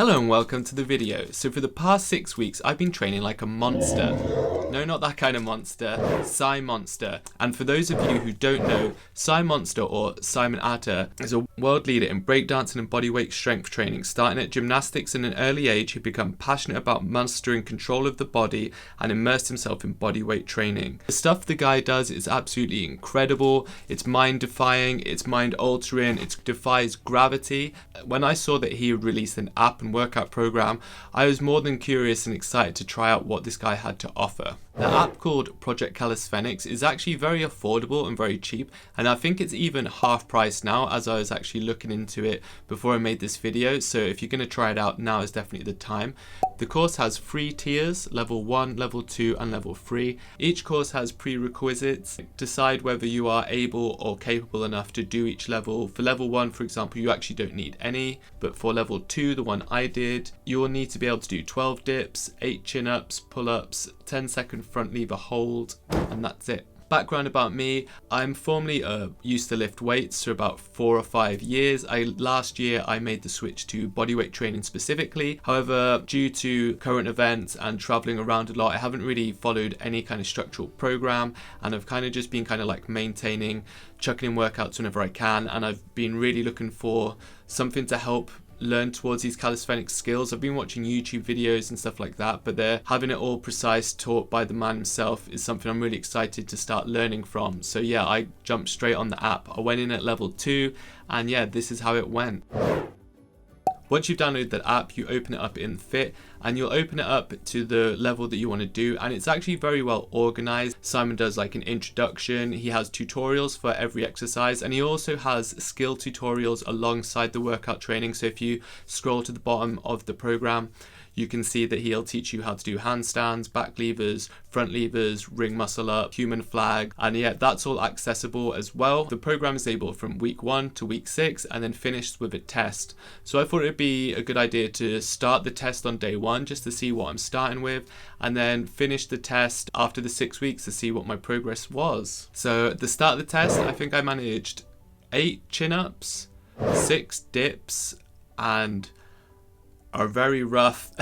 Hello and welcome to the video. So for the past 6 weeks I've been training like a monster. No, not that kind of monster, Cy Monster. And for those of you who don't know, Cy Monster or Simon Atta is a world leader in breakdancing and bodyweight strength training. Starting at gymnastics in an early age, he became passionate about mastering control of the body and immersed himself in bodyweight training. The stuff the guy does is absolutely incredible. It's mind-defying, it's mind-altering, it defies gravity. When I saw that he had released an app and workout program, I was more than curious and excited to try out what this guy had to offer. The app called Project Calisthenics is actually very affordable and very cheap, and I think it's even half price now, as I was actually looking into it before I made this video. So if you're going to try it out, now is definitely the time. The course has 3 tiers: level 1, level 2 and level 3. Each course has prerequisites. Decide whether you are able or capable enough to do each level. For level 1, for example, you actually don't need any, but for level 2, the one I did, you'll need to be able to do 12 dips, 8 chin-ups, pull-ups, 10-second front lever hold, and that's it. Background about me: I'm formerly used to lift weights for about 4 or 5 years. Last year I made the switch to bodyweight training specifically. However, due to current events and traveling around a lot, I haven't really followed any kind of structural program, and I've kind of just been like maintaining, chucking in workouts whenever I can, and I've been really looking for something to help learn towards these calisthenic skills. I've been watching YouTube videos and stuff like that, but they're having it all precise, taught by the man himself, is something I'm really excited to start learning from. So yeah, I jumped straight on the app. I went in at level 2, and yeah, this is how it went. Once you've downloaded that app, you open it up in Fit, and you'll open it up to the level that you want to do, and it's actually very well organized. Simon does like an introduction, he has tutorials for every exercise, and he also has skill tutorials alongside the workout training. So if you scroll to the bottom of the program, you can see that he'll teach you how to do handstands, back levers, front levers, ring muscle up, human flag, and yeah, that's all accessible as well. The program is able from week 1 to week 6 and then finished with a test. So I thought it'd be a good idea to start the test on day 1 just to see what I'm starting with, and then finish the test after the 6 weeks to see what my progress was. So at the start of the test, I think I managed 8 chin-ups, 6 dips, and a very rough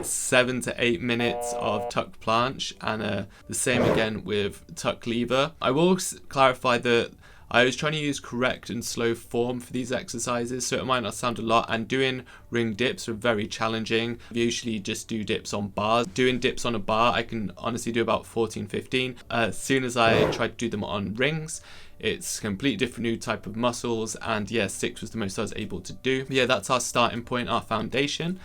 7 to 8 minutes of tuck planche, and the same again with tuck lever. I will clarify that I was trying to use correct and slow form for these exercises, so it might not sound a lot, and doing ring dips are very challenging. I usually just do dips on bars. Doing dips on a bar, I can honestly do about 14, 15. As soon as I try to do them on rings, it's a completely different new type of muscles, and yeah, 6 was the most I was able to do. But yeah, that's our starting point, our foundation.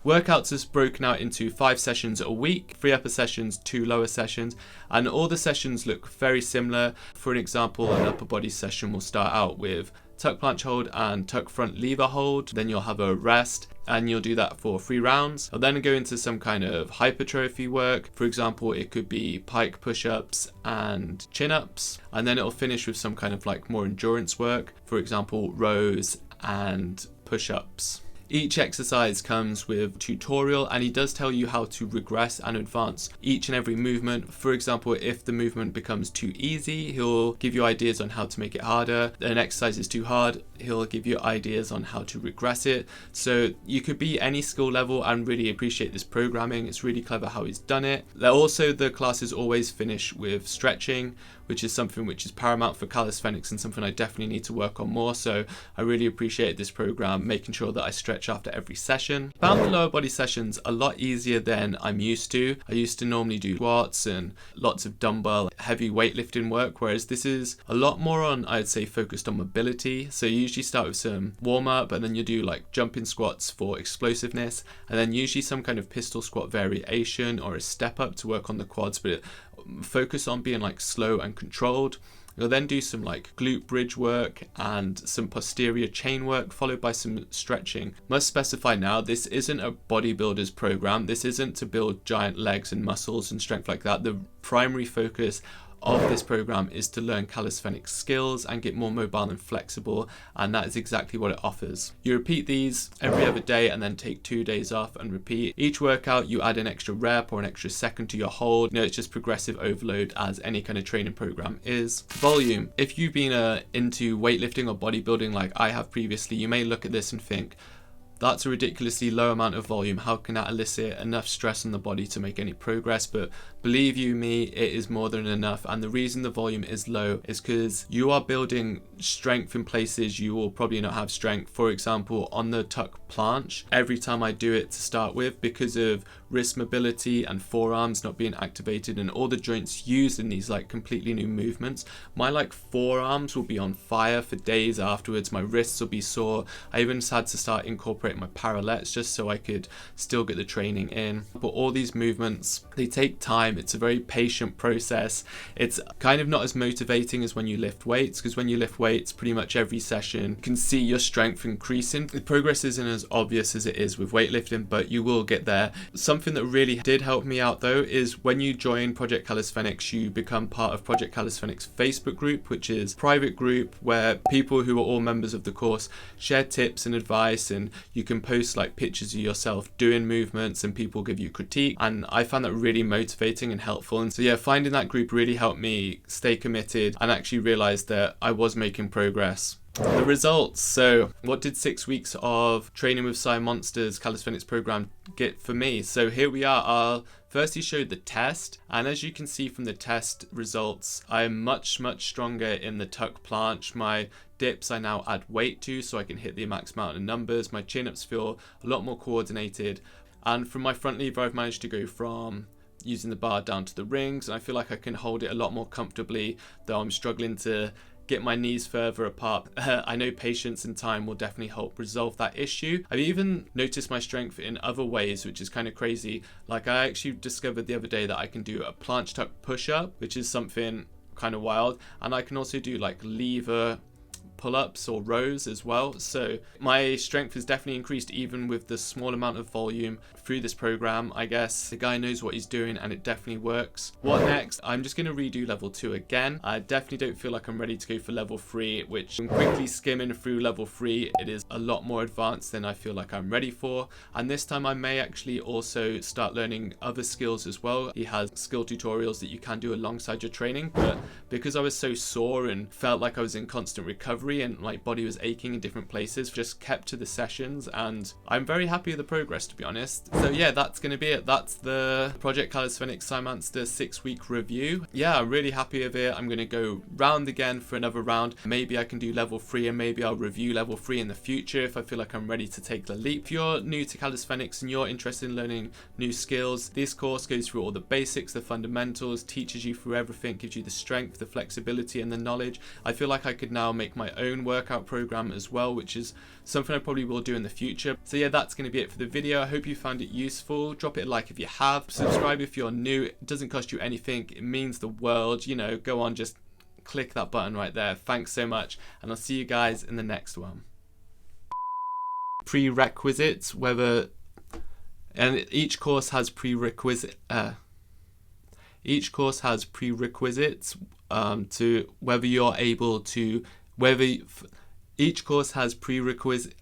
Workouts is broken out into 5 sessions a week, 3 upper sessions, 2 lower sessions, and all the sessions look very similar. For an example, an upper body session will start out with tuck planche hold and tuck front lever hold, then you'll have a rest, and you'll do that for 3 rounds. I'll then go into some kind of hypertrophy work. For example, it could be pike push-ups and chin-ups, and then it'll finish with some kind of like more endurance work, for example rows and push-ups. Each exercise comes with a tutorial, and he does tell you how to regress and advance each and every movement. For example, if the movement becomes too easy, he'll give you ideas on how to make it harder. An exercise is too hard, he'll give you ideas on how to regress it. So you could be any skill level and really appreciate this programming. It's really clever how he's done it. Also, the classes always finish with stretching, which is something which is paramount for calisthenics and something I definitely need to work on more. So I really appreciate this program, making sure that I stretch after every session. Found the lower body sessions a lot easier than I'm used to. I used to normally do squats and lots of dumbbell heavy weightlifting work, whereas this is a lot more on, I'd say, focused on mobility. So you usually start with some warm up, and then you do like jumping squats for explosiveness, and then usually some kind of pistol squat variation or a step up to work on the quads, but focus on being like slow and controlled. You'll then do some like glute bridge work and some posterior chain work, followed by some stretching. Must specify now, this isn't a bodybuilder's program. This isn't to build giant legs and muscles and strength like that. The primary focus of this program is to learn calisthenic skills and get more mobile and flexible, and that is exactly what it offers. You repeat these every other day and then take 2 days off and repeat. Each workout you add an extra rep or an extra second to your hold. You know, it's just progressive overload, as any kind of training program is. Volume: if you've been into weightlifting or bodybuilding like I have previously, you may look at this and think, that's a ridiculously low amount of volume. How can that elicit enough stress on the body to make any progress? But believe you me, it is more than enough. And the reason the volume is low is because you are building strength in places you will probably not have strength. For example, on the tuck planche, every time I do it to start with, because of wrist mobility and forearms not being activated and all the joints used in these like completely new movements, my like forearms will be on fire for days afterwards. My wrists will be sore. I even had to start incorporating my parallettes just so I could still get the training in. But all these movements, they take time. It's a very patient process. It's kind of not as motivating as when you lift weights, because when you lift weights, pretty much every session you can see your strength increasing. The progress isn't as obvious as it is with weightlifting, but you will get there. Something that really did help me out though is when you join Project Calisthenics, you become part of Project Calisthenics Facebook group, which is a private group where people who are all members of the course share tips and advice, and you can post like pictures of yourself doing movements and people give you critique, and I found that really motivating and helpful. And so yeah, finding that group really helped me stay committed and actually realize that I was making progress. The results. So what did 6 weeks of training with SciMonster's calisthenics program get for me? So here we are. I'll firstly show the test, and as you can see from the test results, I am much stronger in the tuck planche. My dips I now add weight to so I can hit the max amount of numbers. My chin-ups feel a lot more coordinated, and from my front lever I've managed to go from using the bar down to the rings, and I feel like I can hold it a lot more comfortably, though I'm struggling to get my knees further apart. I know patience and time will definitely help resolve that issue. I've even noticed my strength in other ways, which is kind of crazy. Like I actually discovered the other day that I can do a planche tuck push-up, which is something kind of wild, and I can also do like lever pull-ups or rows as well. So my strength has definitely increased even with the small amount of volume through this program. I guess the guy knows what he's doing and it definitely works. What next? I'm just going to redo level 2 again. I definitely don't feel like I'm ready to go for level 3, which I'm quickly skimming through level 3. It is a lot more advanced than I feel like I'm ready for, and this time I may actually also start learning other skills as well. He has skill tutorials that you can do alongside your training, but because I was so sore and felt like I was in constant recovery and my body was aching in different places, just kept to the sessions, and I'm very happy with the progress, to be honest. So yeah, that's going to be it. That's the Project Calisthenics SciMonster 6-week review. Yeah, I'm really happy with it. I'm going to go round again for another round. Maybe I can do level 3, and maybe I'll review level 3 in the future if I feel like I'm ready to take the leap. If you're new to calisthenics and you're interested in learning new skills, this course goes through all the basics, the fundamentals, teaches you through everything, gives you the strength, the flexibility and the knowledge. I feel like I could now make my own workout program as well, which is something I probably will do in the future. So yeah, that's going to be it for the video. I hope you found it useful. Drop it a like if you have. Subscribe if you're new. It doesn't cost you anything. It means the world. You know, go on, just click that button right there. Thanks so much, and I'll see you guys in the next one. Prerequisites, and each course has prerequisites to whether you're able to, each course has prerequisites.